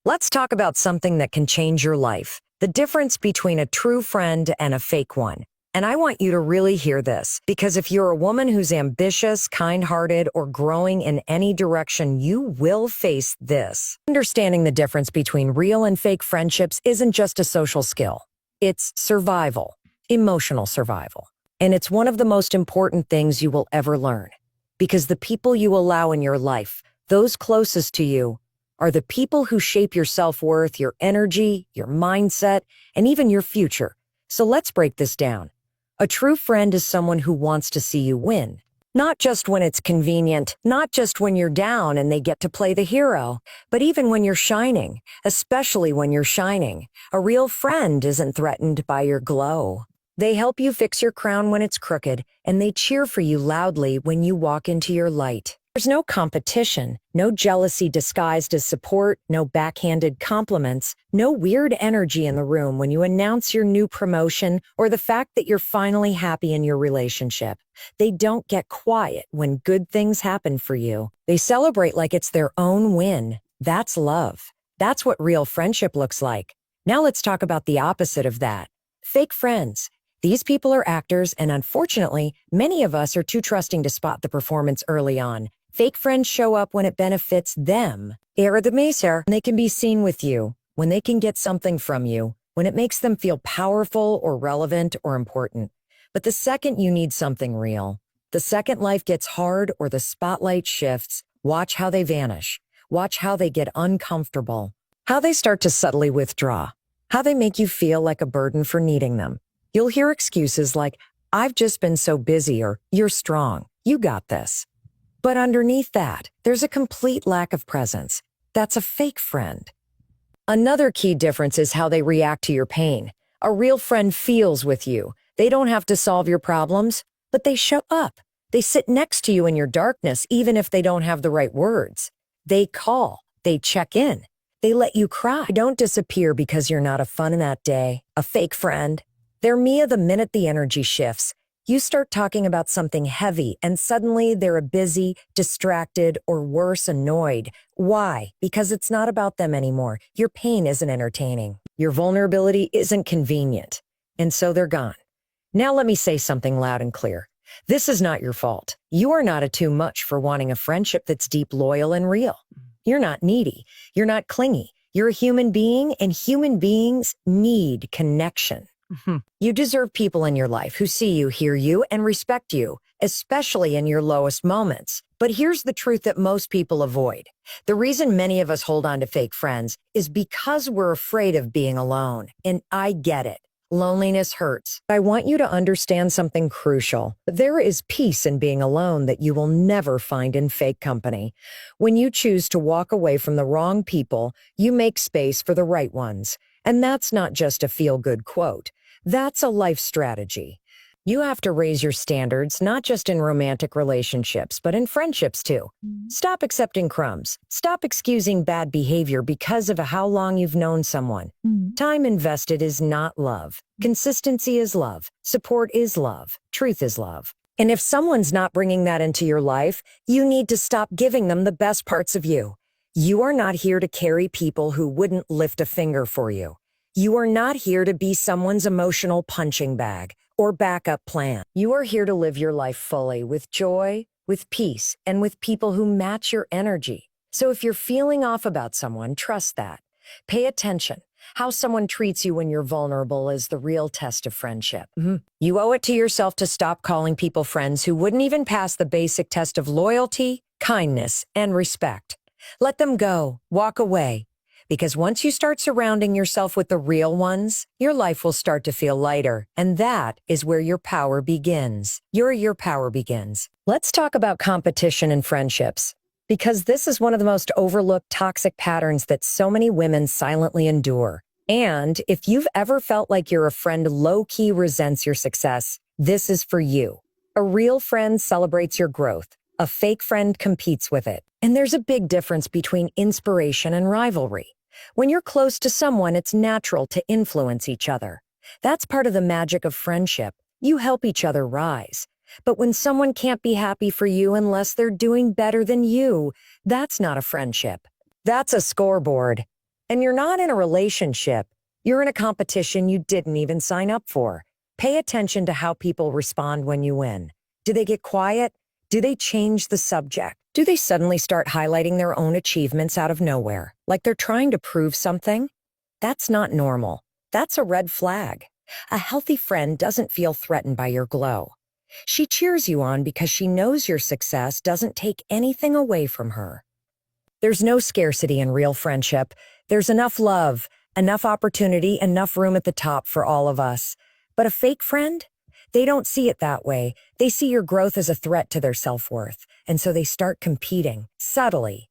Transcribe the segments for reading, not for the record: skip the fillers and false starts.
Let's talk about something that can change your life. The difference between a true friend and a fake one. And I want you to really hear this, because if you're a woman who's ambitious, kind-hearted, or growing in any direction, you will face this. Understanding the difference between real and fake friendships isn't just a social skill. It's survival, emotional survival. And it's one of the most important things you will ever learn. Because the people you allow in your life, those closest to you, are the people who shape your self-worth, your energy, your mindset, and even your future. So let's break this down. A true friend is someone who wants to see you win. Not just when it's convenient, not just when you're down and they get to play the hero, but even when you're shining, especially when you're shining. A real friend isn't threatened by your glow. They help you fix your crown when it's crooked, and they cheer for you loudly when you walk into your light. There's no competition, no jealousy disguised as support, no backhanded compliments, no weird energy in the room when you announce your new promotion or the fact that you're finally happy in your relationship. They don't get quiet when good things happen for you. They celebrate like it's their own win. That's love. That's what real friendship looks like. Now let's talk about the opposite of that. Fake friends. These people are actors, and unfortunately, many of us are too trusting to spot the performance early on. Fake friends show up when it benefits them. When they can be seen with you, when they can get something from you, when it makes them feel powerful or relevant or important. But the second you need something real, the second life gets hard or the spotlight shifts, watch how they vanish. Watch how they get uncomfortable. How they start to subtly withdraw. How they make you feel like a burden for needing them. You'll hear excuses like, "I've just been so busy," or "You're strong. You got this." But underneath that, there's a complete lack of presence. That's a fake friend. Another key difference is how they react to your pain. A real friend feels with you. They don't have to solve your problems, but they show up. They sit next to you in your darkness, even if they don't have the right words. They call. They check in. They let you cry. They don't disappear because you're not a fun that day. A fake friend. They're Mia the minute the energy shifts. You start talking about something heavy, and suddenly they're busy, distracted, or worse, annoyed. Why? Because it's not about them anymore. Your pain isn't entertaining. Your vulnerability isn't convenient. And so they're gone. Now let me say something loud and clear. This is not your fault. You are not a too much for wanting a friendship that's deep, loyal, and real. You're not needy. You're not clingy. You're a human being, and human beings need connection. You deserve people in your life who see you, hear you, and respect you, especially in your lowest moments. But here's the truth that most people avoid. The reason many of us hold on to fake friends is because we're afraid of being alone. And I get it. Loneliness hurts. I want you to understand something crucial. There is peace in being alone that you will never find in fake company. When you choose to walk away from the wrong people, you make space for the right ones. And that's not just a feel-good quote. That's a life strategy. You have to raise your standards, not just in romantic relationships, but in friendships too. Stop accepting crumbs. Stop excusing bad behavior because of how long you've known someone. Time invested is not love. Consistency is love. Support is love. Truth is love. And if someone's not bringing that into your life, you need to stop giving them the best parts of you. You are not here to carry people who wouldn't lift a finger for you. You are not here to be someone's emotional punching bag or backup plan. You are here to live your life fully with joy, with peace, and with people who match your energy. So if you're feeling off about someone, trust that. Pay attention. How someone treats you when you're vulnerable is the real test of friendship. You owe it to yourself to stop calling people friends who wouldn't even pass the basic test of loyalty, kindness, and respect. Let them go. Walk away. Because once you start surrounding yourself with the real ones, your life will start to feel lighter. And that is where your power begins. Your power begins. Let's talk about competition in friendships. Because this is one of the most overlooked toxic patterns that so many women silently endure. And if you've ever felt like your friend low-key resents your success, this is for you. A real friend celebrates your growth. A fake friend competes with it. And there's a big difference between inspiration and rivalry. When you're close to someone, it's natural to influence each other. That's part of the magic of friendship. You help each other rise. But when someone can't be happy for you unless they're doing better than you, that's not a friendship. That's a scoreboard. And you're not in a relationship. You're in a competition you didn't even sign up for. Pay attention to how people respond when you win. Do they get quiet? Do they change the subject? Do they suddenly start highlighting their own achievements out of nowhere, like they're trying to prove something? That's not normal. That's a red flag. A healthy friend doesn't feel threatened by your glow. She cheers you on because she knows your success doesn't take anything away from her. There's no scarcity in real friendship. There's enough love, enough opportunity, enough room at the top for all of us. But a fake friend? They don't see it that way. They see your growth as a threat to their self-worth, and so they start competing, subtly.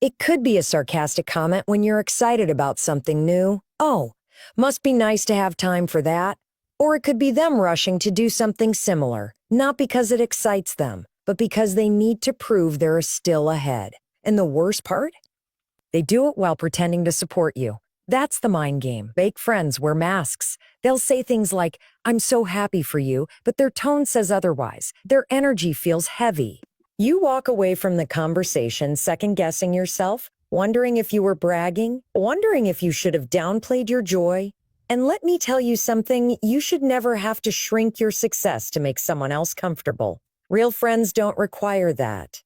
It could be a sarcastic comment when you're excited about something new. Oh, must be nice to have time for that. Or it could be them rushing to do something similar, not because it excites them, but because they need to prove they're still ahead. And the worst part? They do it while pretending to support you. That's the mind game. Fake friends wear masks. They'll say things like, "I'm so happy for you," but their tone says otherwise. Their energy feels heavy. You walk away from the conversation second-guessing yourself, wondering if you were bragging, wondering if you should have downplayed your joy. And let me tell you something, you should never have to shrink your success to make someone else comfortable. Real friends don't require that.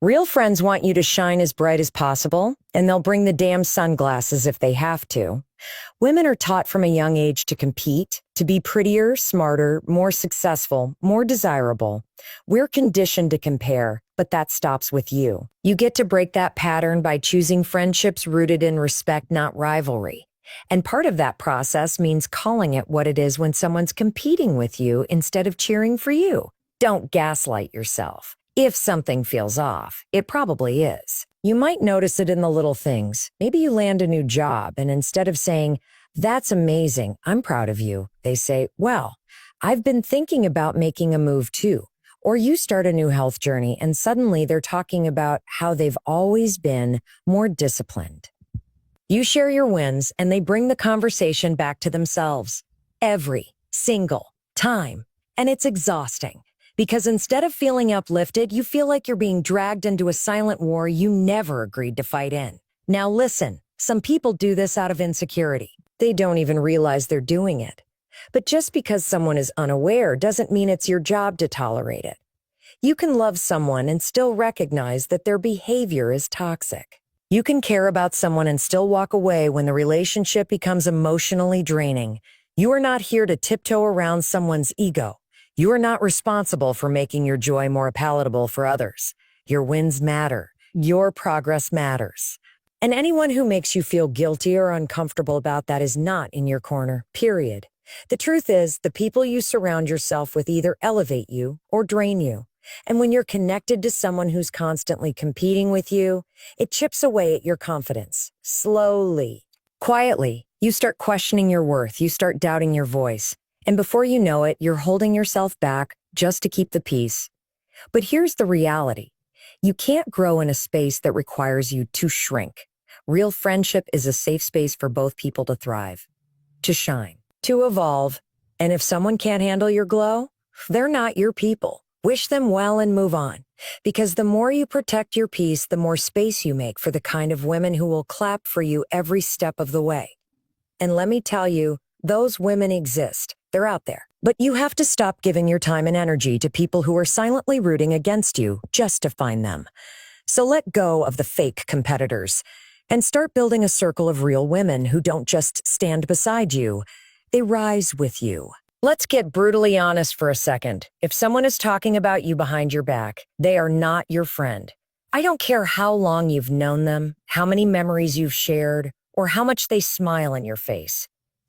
Real friends want you to shine as bright as possible, and they'll bring the damn sunglasses if they have to. Women are taught from a young age to compete, to be prettier, smarter, more successful, more desirable. We're conditioned to compare, but that stops with you. You get to break that pattern by choosing friendships rooted in respect, not rivalry. And part of that process means calling it what it is when someone's competing with you instead of cheering for you. Don't gaslight yourself. If something feels off, it probably is. You might notice it in the little things. Maybe you land a new job, and instead of saying, "That's amazing, I'm proud of you," they say, "Well, I've been thinking about making a move too." Or you start a new health journey, and suddenly they're talking about how they've always been more disciplined. You share your wins, and they bring the conversation back to themselves. Every single time. And it's exhausting. Because instead of feeling uplifted, you feel like you're being dragged into a silent war you never agreed to fight in. Now listen, some people do this out of insecurity. They don't even realize they're doing it. But just because someone is unaware doesn't mean it's your job to tolerate it. You can love someone and still recognize that their behavior is toxic. You can care about someone and still walk away when the relationship becomes emotionally draining. You are not here to tiptoe around someone's ego. You are not responsible for making your joy more palatable for others. Your wins matter. Your progress matters. And anyone who makes you feel guilty or uncomfortable about that is not in your corner, period. The truth is, the people you surround yourself with either elevate you or drain you. And when you're connected to someone who's constantly competing with you, it chips away at your confidence. Slowly. Quietly, you start questioning your worth. You start doubting your voice. And before you know it, you're holding yourself back just to keep the peace. But here's the reality. You can't grow in a space that requires you to shrink. Real friendship is a safe space for both people to thrive, to shine, to evolve. And if someone can't handle your glow, they're not your people. Wish them well and move on. Because the more you protect your peace, the more space you make for the kind of women who will clap for you every step of the way. And let me tell you, those women exist. They're out there. But you have to stop giving your time and energy to people who are silently rooting against you just to find them. So let go of the fake competitors and start building a circle of real women who don't just stand beside you. They rise with you. Let's get brutally honest for a second. If someone is talking about you behind your back, they are not your friend. I don't care how long you've known them, how many memories you've shared, or how much they smile in your face.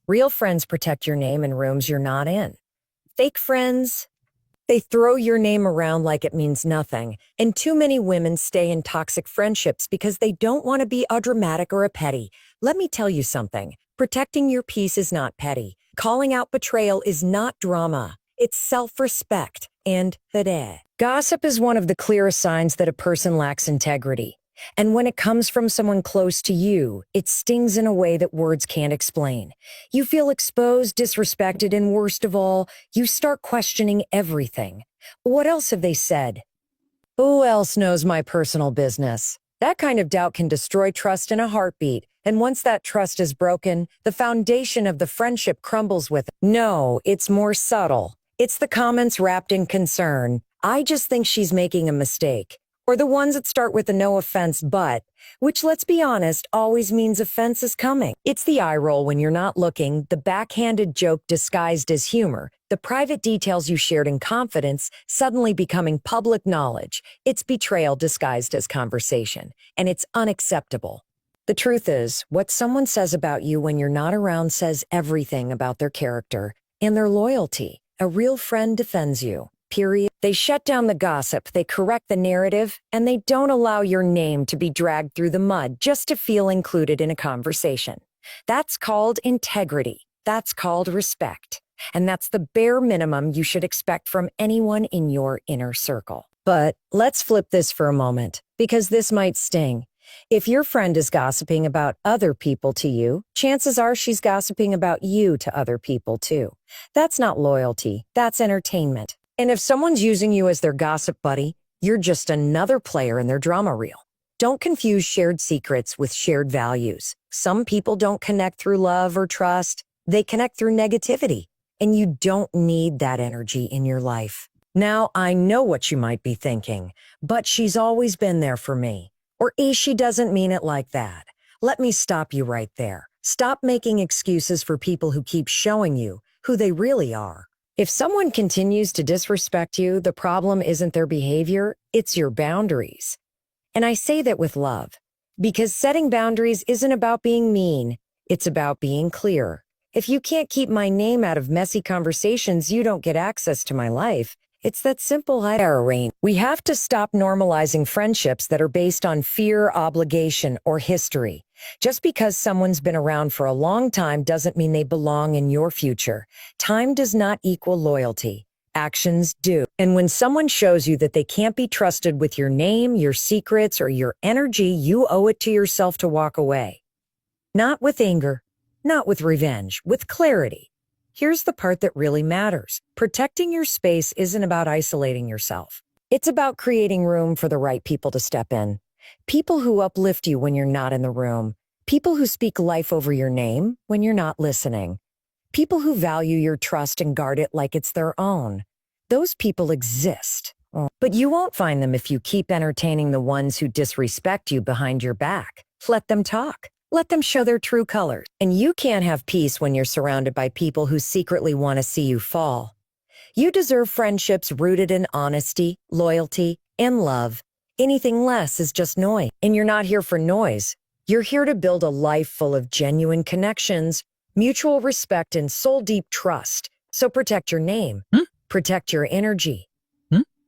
Real friends protect your name in rooms you're not in. Fake friends, they throw your name around like it means nothing. And too many women stay in toxic friendships because they don't want to be a dramatic or a petty. Let me tell you something. Protecting your peace is not petty. Calling out betrayal is not drama. It's self-respect. And today, gossip is one of the clearest signs that a person lacks integrity. And when it comes from someone close to you, it stings in a way that words can't explain. You feel exposed, disrespected, and worst of all, you start questioning everything. What else have they said? Who else knows my personal business? That kind of doubt can destroy trust in a heartbeat. And once that trust is broken, the foundation of the friendship crumbles with it. No, it's more subtle. It's the comments wrapped in concern. I just think she's making a mistake. Or the ones that start with a no offense but, which, let's be honest, always means offense is coming. It's the eye roll when you're not looking, the backhanded joke disguised as humor, the private details you shared in confidence suddenly becoming public knowledge. It's betrayal disguised as conversation, and it's unacceptable. The truth is, what someone says about you when you're not around says everything about their character and their loyalty. A real friend defends you. Period. They shut down the gossip, they correct the narrative, and they don't allow your name to be dragged through the mud just to feel included in a conversation. That's called integrity. That's called respect. And that's the bare minimum you should expect from anyone in your inner circle. But let's flip this for a moment, because this might sting. If your friend is gossiping about other people to you, chances are she's gossiping about you to other people too. That's not loyalty, that's entertainment. And if someone's using you as their gossip buddy, you're just another player in their drama reel. Don't confuse shared secrets with shared values. Some people don't connect through love or trust. They connect through negativity. And you don't need that energy in your life. Now, I know what you might be thinking, but she's always been there for me. Or she doesn't mean it like that. Let me stop you right there. Stop making excuses for people who keep showing you who they really are. If someone continues to disrespect you, the problem isn't their behavior, it's your boundaries. And I say that with love, because setting boundaries isn't about being mean, it's about being clear. If you can't keep my name out of messy conversations, you don't get access to my life. It's that simple. We have to stop normalizing friendships that are based on fear, obligation, or history. Just because someone's been around for a long time doesn't mean they belong in your future. Time does not equal loyalty. Actions do. And when someone shows you that they can't be trusted with your name, your secrets, or your energy, you owe it to yourself to walk away. Not with anger, not with revenge, with clarity. Here's the part that really matters. Protecting your space isn't about isolating yourself. It's about creating room for the right people to step in. People who uplift you when you're not in the room. People who speak life over your name when you're not listening. People who value your trust and guard it like it's their own. Those people exist. But you won't find them if you keep entertaining the ones who disrespect you behind your back. Let them talk. Let them show their true colors. And you can't have peace when you're surrounded by people who secretly want to see you fall. You deserve friendships rooted in honesty, loyalty, and love. Anything less is just noise. And you're not here for noise. You're here to build a life full of genuine connections, mutual respect, and soul-deep trust. So protect your name, protect your energy,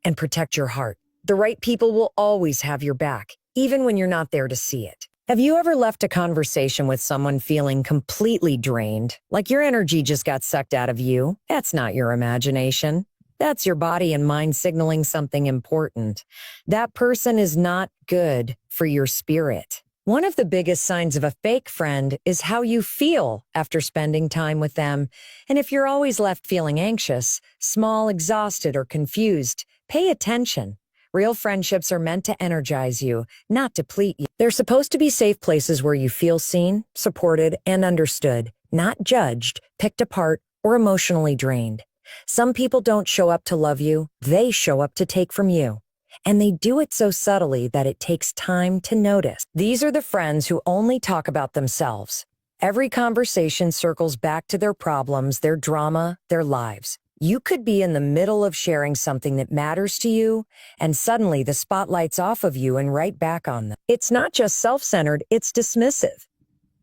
and protect your heart. The right people will always have your back, even when you're not there to see it. Have you ever left a conversation with someone feeling completely drained, like your energy just got sucked out of you? That's not your imagination. That's your body and mind signaling something important. That person is not good for your spirit. One of the biggest signs of a fake friend is how you feel after spending time with them. And if you're always left feeling anxious, small, exhausted, or confused, pay attention. Real friendships are meant to energize you, not deplete you. They're supposed to be safe places where you feel seen, supported, and understood, not judged, picked apart, or emotionally drained. Some people don't show up to love you, they show up to take from you. And they do it so subtly that it takes time to notice. These are the friends who only talk about themselves. Every conversation circles back to their problems, their drama, their lives. You could be in the middle of sharing something that matters to you, and suddenly the spotlight's off of you and right back on them. It's not just self-centered, it's dismissive.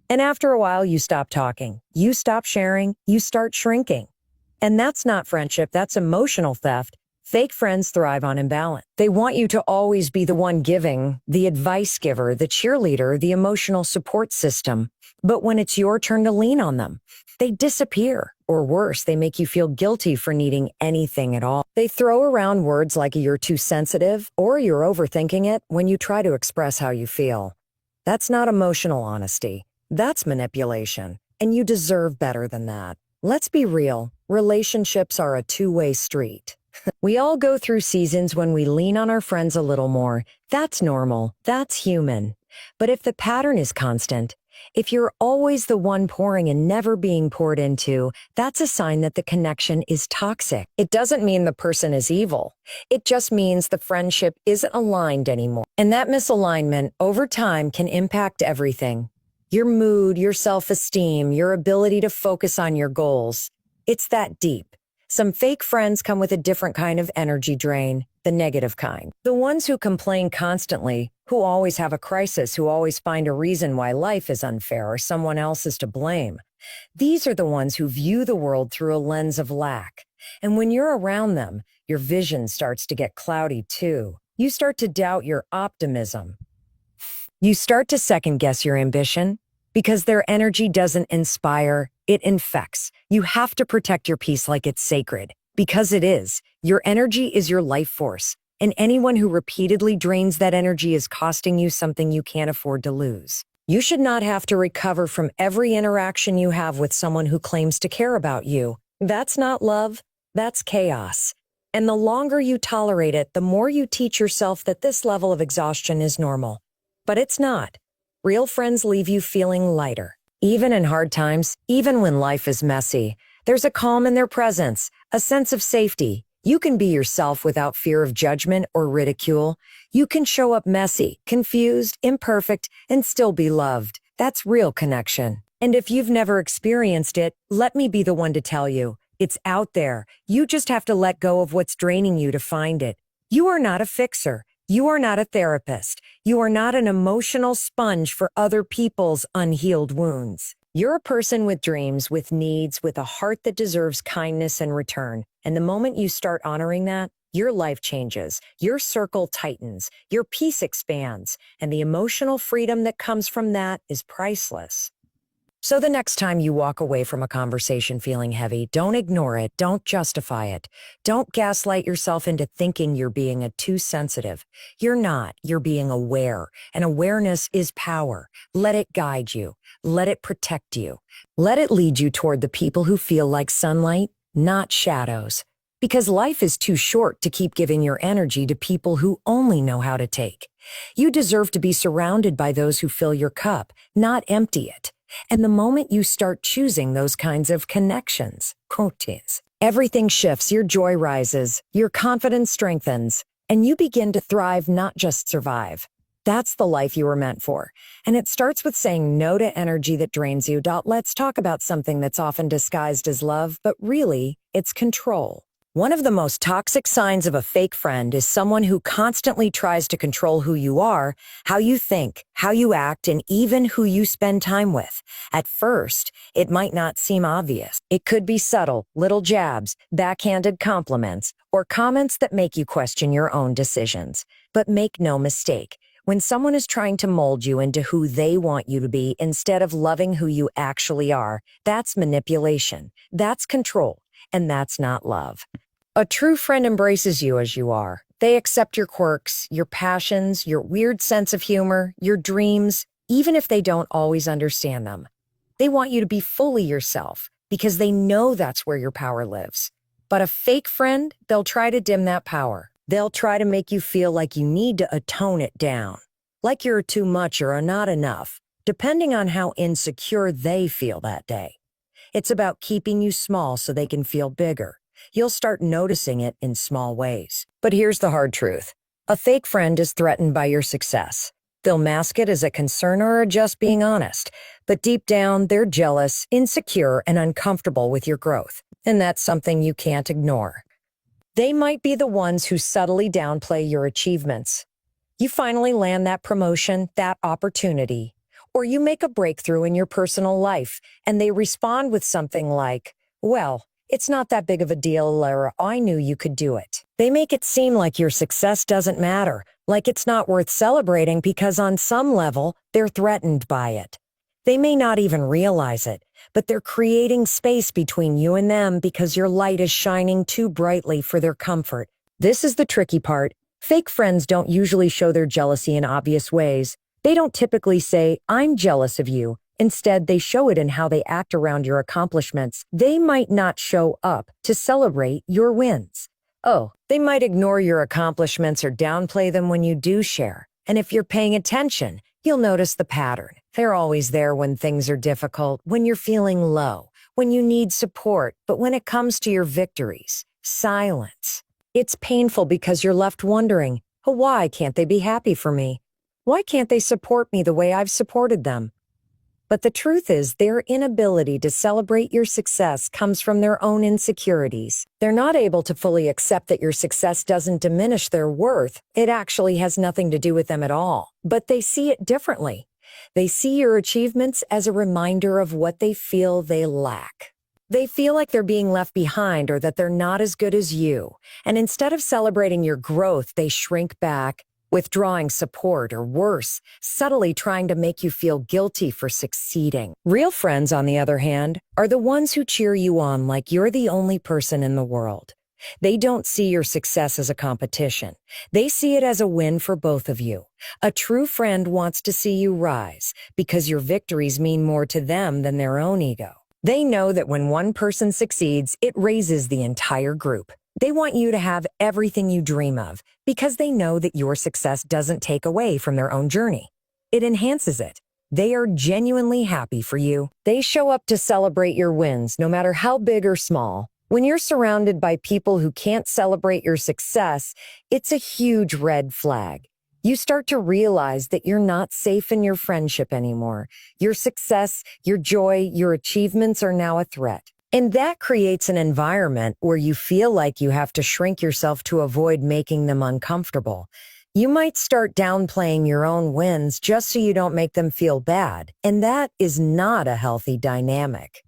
And after a while, you stop talking. You stop sharing. You start shrinking. And that's not friendship, that's emotional theft. Fake friends thrive on imbalance. They want you to always be the one giving, the advice giver, the cheerleader, the emotional support system. But when it's your turn to lean on them, they disappear. Or worse, they make you feel guilty for needing anything at all. They throw around words like you're too sensitive or you're overthinking it when you try to express how you feel. That's not emotional honesty. That's manipulation. And you deserve better than that. Let's be real. Relationships are a two-way street. We all go through seasons when we lean on our friends a little more. That's normal. That's human. But if the pattern is constant, if you're always the one pouring and never being poured into, that's a sign that the connection is toxic. It doesn't mean the person is evil. It just means the friendship isn't aligned anymore. And that misalignment over time can impact everything. Your mood, your self-esteem, your ability to focus on your goals. It's that deep. Some fake friends come with a different kind of energy drain, the negative kind. The ones who complain constantly, who always have a crisis, who always find a reason why life is unfair or someone else is to blame. These are the ones who view the world through a lens of lack. And when you're around them, your vision starts to get cloudy too. You start to doubt your optimism. You start to second-guess your ambition because their energy doesn't inspire, it infects. You have to protect your peace like it's sacred, because it is. Your energy is your life force, and anyone who repeatedly drains that energy is costing you something you can't afford to lose. You should not have to recover from every interaction you have with someone who claims to care about you. That's not love, that's chaos. And the longer you tolerate it, the more you teach yourself that this level of exhaustion is normal. But it's not. Real friends leave you feeling lighter. Even in hard times, even when life is messy, there's a calm in their presence, a sense of safety. You can be yourself without fear of judgment or ridicule. You can show up messy, confused, imperfect, and still be loved. That's real connection. And if you've never experienced it, let me be the one to tell you. It's out there. You just have to let go of what's draining you to find it. You are not a fixer. You are not a therapist. You are not an emotional sponge for other people's unhealed wounds. You're a person with dreams, with needs, with a heart that deserves kindness and return. And the moment you start honoring that, your life changes, your circle tightens, your peace expands, and the emotional freedom that comes from that is priceless. So the next time you walk away from a conversation feeling heavy, don't ignore it, don't justify it. Don't gaslight yourself into thinking you're being too sensitive. You're not, you're being aware, and awareness is power. Let it guide you. Let it protect you. Let it lead you toward the people who feel like sunlight, not shadows. Because life is too short to keep giving your energy to people who only know how to take. You deserve to be surrounded by those who fill your cup, not empty it. And the moment you start choosing those kinds of connections, everything shifts, your joy rises, your confidence strengthens, and you begin to thrive, not just survive. That's the life you were meant for. And it starts with saying no to energy that drains you. Let's talk about something that's often disguised as love, but really, it's control. One of the most toxic signs of a fake friend is someone who constantly tries to control who you are, how you think, how you act, and even who you spend time with. At first, it might not seem obvious. It could be subtle, little jabs, backhanded compliments, or comments that make you question your own decisions. But make no mistake, when someone is trying to mold you into who they want you to be instead of loving who you actually are, that's manipulation, that's control, and that's not love. A true friend embraces you as you are. They accept your quirks, your passions, your weird sense of humor, your dreams, even if they don't always understand them. They want you to be fully yourself because they know that's where your power lives. But a fake friend, they'll try to dim that power. They'll try to make you feel like you need to tone it down, like you're too much or not enough, depending on how insecure they feel that day. It's about keeping you small so they can feel bigger. You'll start noticing it in small ways. But here's the hard truth. A fake friend is threatened by your success. They'll mask it as a concern or just being honest. But deep down, they're jealous, insecure, and uncomfortable with your growth. And that's something you can't ignore. They might be the ones who subtly downplay your achievements. You finally land that promotion, that opportunity, or you make a breakthrough in your personal life, and they respond with something like, well, it's not that big of a deal, or I knew you could do it. They make it seem like your success doesn't matter, like it's not worth celebrating because on some level, they're threatened by it. They may not even realize it, but they're creating space between you and them because your light is shining too brightly for their comfort. This is the tricky part. Fake friends don't usually show their jealousy in obvious ways. They don't typically say, I'm jealous of you. Instead, they show it in how they act around your accomplishments. They might not show up to celebrate your wins. Oh, they might ignore your accomplishments or downplay them when you do share. And if you're paying attention, you'll notice the pattern. They're always there when things are difficult, when you're feeling low, when you need support, but when it comes to your victories, silence. It's painful because you're left wondering, oh, why can't they be happy for me? Why can't they support me the way I've supported them? But the truth is, their inability to celebrate your success comes from their own insecurities. They're not able to fully accept that your success doesn't diminish their worth. It actually has nothing to do with them at all. But they see it differently. They see your achievements as a reminder of what they feel they lack. They feel like they're being left behind or that they're not as good as you. And instead of celebrating your growth, they shrink back, withdrawing support, or worse, subtly trying to make you feel guilty for succeeding. Real friends, on the other hand, are the ones who cheer you on like you're the only person in the world. They don't see your success as a competition. They see it as a win for both of you. A true friend wants to see you rise because your victories mean more to them than their own ego. They know that when one person succeeds, it raises the entire group. They want you to have everything you dream of because they know that your success doesn't take away from their own journey. It enhances it. They are genuinely happy for you. They show up to celebrate your wins, no matter how big or small. When you're surrounded by people who can't celebrate your success, it's a huge red flag. You start to realize that you're not safe in your friendship anymore. Your success, your joy, your achievements are now a threat. And that creates an environment where you feel like you have to shrink yourself to avoid making them uncomfortable. You might start downplaying your own wins just so you don't make them feel bad, and that is not a healthy dynamic.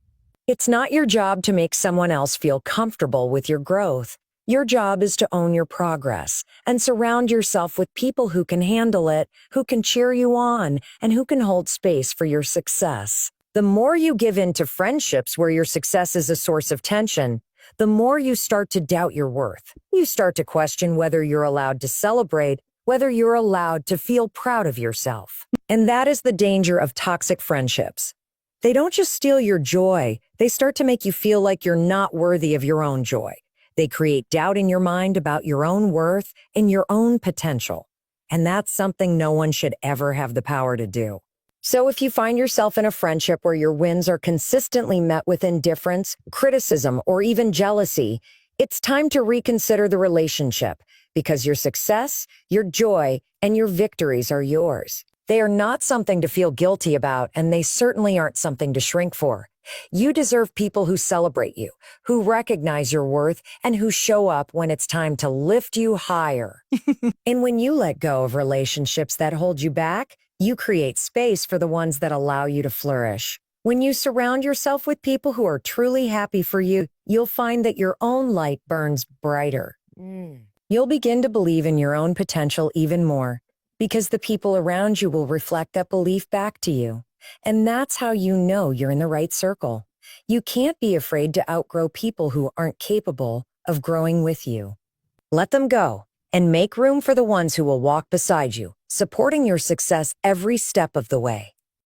It's not your job to make someone else feel comfortable with your growth. Your job is to own your progress and surround yourself with people who can handle it, who can cheer you on, and who can hold space for your success. The more you give in to friendships where your success is a source of tension, the more you start to doubt your worth. You start to question whether you're allowed to celebrate, whether you're allowed to feel proud of yourself. And that is the danger of toxic friendships. They don't just steal your joy, they start to make you feel like you're not worthy of your own joy. They create doubt in your mind about your own worth and your own potential. And that's something no one should ever have the power to do. So if you find yourself in a friendship where your wins are consistently met with indifference, criticism, or even jealousy, it's time to reconsider the relationship because your success, your joy, and your victories are yours. They are not something to feel guilty about, and they certainly aren't something to shrink for. You deserve people who celebrate you, who recognize your worth, and who show up when it's time to lift you higher. And when you let go of relationships that hold you back, you create space for the ones that allow you to flourish. When you surround yourself with people who are truly happy for you, you'll find that your own light burns brighter. You'll begin to believe in your own potential even more, because the people around you will reflect that belief back to you. And that's how you know you're in the right circle. You can't be afraid to outgrow people who aren't capable of growing with you. Let them go and make room for the ones who will walk beside you, supporting your success every step of the way.